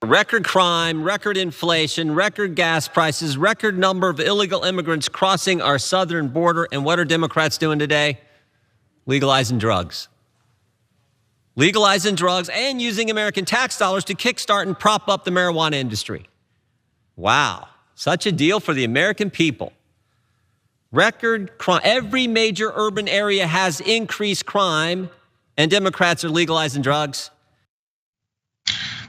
Record crime, record inflation, record gas prices, record number of illegal immigrants crossing our southern border. And what are Democrats doing today? Legalizing drugs. Legalizing drugs and using American tax dollars to kickstart and prop up the marijuana industry. Wow, such a deal for the American people. Record crime. Every major urban area has increased crime, and Democrats are legalizing drugs.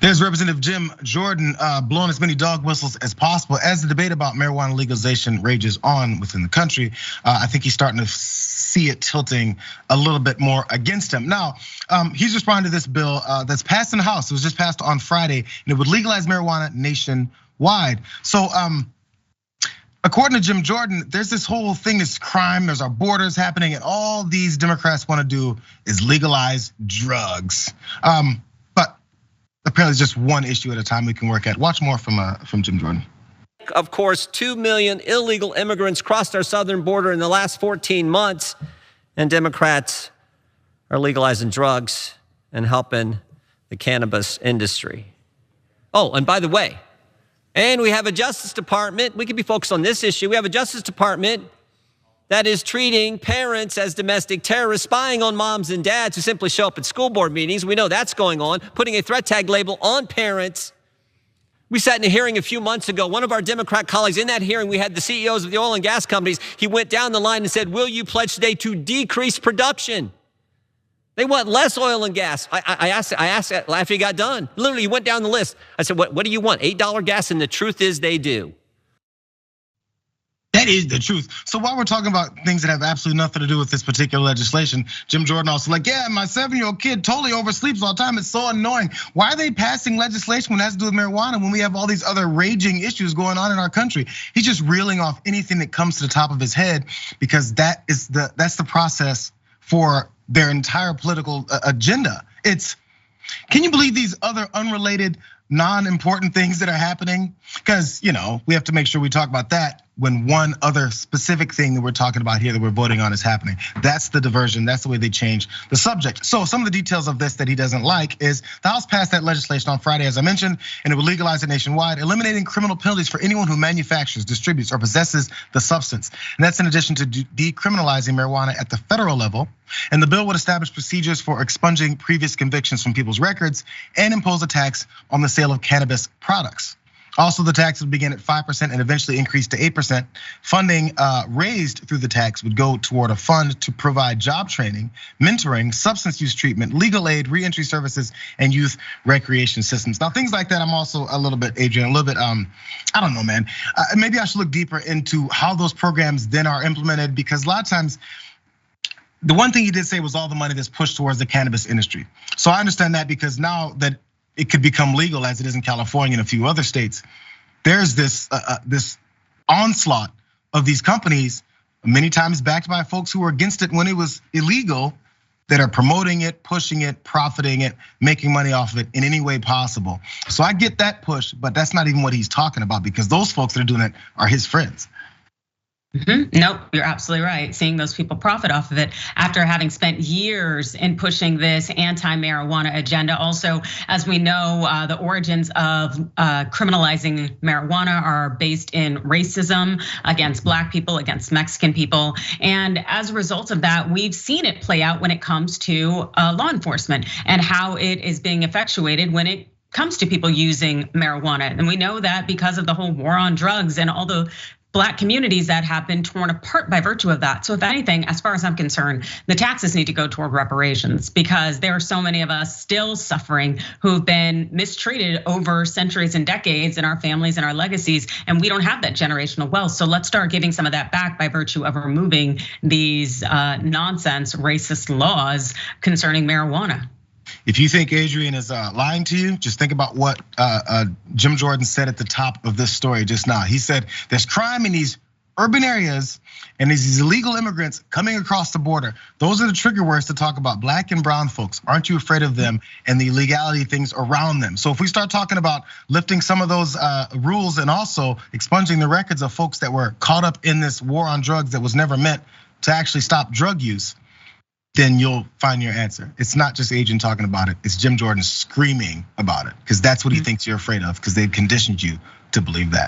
There's Representative Jim Jordan blowing as many dog whistles as possible as the debate about marijuana legalization rages on within the country. I think he's starting to see it tilting a little bit more against him. Now, he's responding to this bill that's passed in the House. It was just passed on Friday, and it would legalize marijuana nationwide. So, according to Jim Jordan, there's this whole thing, this crime, there's our borders happening, and all these Democrats want to do is legalize drugs. But apparently it's just one issue at a time we can work at. Watch more from Jim Jordan. Of course, 2 million illegal immigrants crossed our southern border in the last 14 months, and Democrats are legalizing drugs and helping the cannabis industry. Oh, and by the way, and we have a Justice Department, we could be focused on this issue. We have a Justice Department that is treating parents as domestic terrorists, spying on moms and dads who simply show up at school board meetings. We know that's going on, putting a threat tag label on parents. We sat in a hearing a few months ago. One of our Democrat colleagues, in that hearing, we had the CEOs of the oil and gas companies. He went down the line and said, will you pledge today to decrease production? They want less oil and gas. I asked after he got done. Literally, he went down the list. I said, what do you want? $8 gas? And the truth is they do. That is the truth. So while we're talking about things that have absolutely nothing to do with this particular legislation, Jim Jordan also like, yeah, my 7-year-old kid totally oversleeps all the time. It's so annoying. Why are they passing legislation when it has to do with marijuana when we have all these other raging issues going on in our country? He's just reeling off anything that comes to the top of his head because that's the process for their entire political agenda. Can you believe these other unrelated, non-important things that are happening? Because we have to make sure we talk about that when one other specific thing that we're talking about here that we're voting on is happening. That's the diversion, that's the way they change the subject. So some of the details of this that he doesn't like is the House passed that legislation on Friday, as I mentioned, and it would legalize it nationwide, eliminating criminal penalties for anyone who manufactures, distributes, or possesses the substance. And that's in addition to decriminalizing marijuana at the federal level. And the bill would establish procedures for expunging previous convictions from people's records and impose a tax on the sale of cannabis products. Also, the tax would begin at 5% and eventually increase to 8%. Funding raised through the tax would go toward a fund to provide job training, mentoring, substance use treatment, legal aid, reentry services, and youth recreation systems. Now, things like that, I'm also a little bit, Adrian, I don't know, man. Maybe I should look deeper into how those programs then are implemented, because a lot of times, the one thing he did say was all the money that's pushed towards the cannabis industry. So I understand that, because now that it could become legal as it is in California and a few other states, there's this onslaught of these companies, many times backed by folks who were against it when it was illegal, that are promoting it, pushing it, profiting it, making money off of it in any way possible. So I get that push, but that's not even what he's talking about, because those folks that are doing it are his friends. Nope, you're absolutely right. Seeing those people profit off of it after having spent years in pushing this anti-marijuana agenda. Also, as we know, the origins of criminalizing marijuana are based in racism against Black people, against Mexican people. And as a result of that, we've seen it play out when it comes to law enforcement and how it is being effectuated when it comes to people using marijuana. And we know that because of the whole war on drugs and all the Black communities that have been torn apart by virtue of that. So if anything, as far as I'm concerned, the taxes need to go toward reparations, because there are so many of us still suffering who've been mistreated over centuries and decades in our families and our legacies, and we don't have that generational wealth. So let's start giving some of that back by virtue of removing these nonsense racist laws concerning marijuana. If you think Adrian is lying to you, just think about what Jim Jordan said at the top of this story just now. He said there's crime in these urban areas and these illegal immigrants coming across the border. Those are the trigger words to talk about Black and brown folks. Aren't you afraid of them and the illegality things around them? So if we start talking about lifting some of those rules and also expunging the records of folks that were caught up in this war on drugs that was never meant to actually stop drug use, then you'll find your answer. It's not just Adrian talking about it, it's Jim Jordan screaming about it, because that's what he thinks you're afraid of, because they've conditioned you to believe that.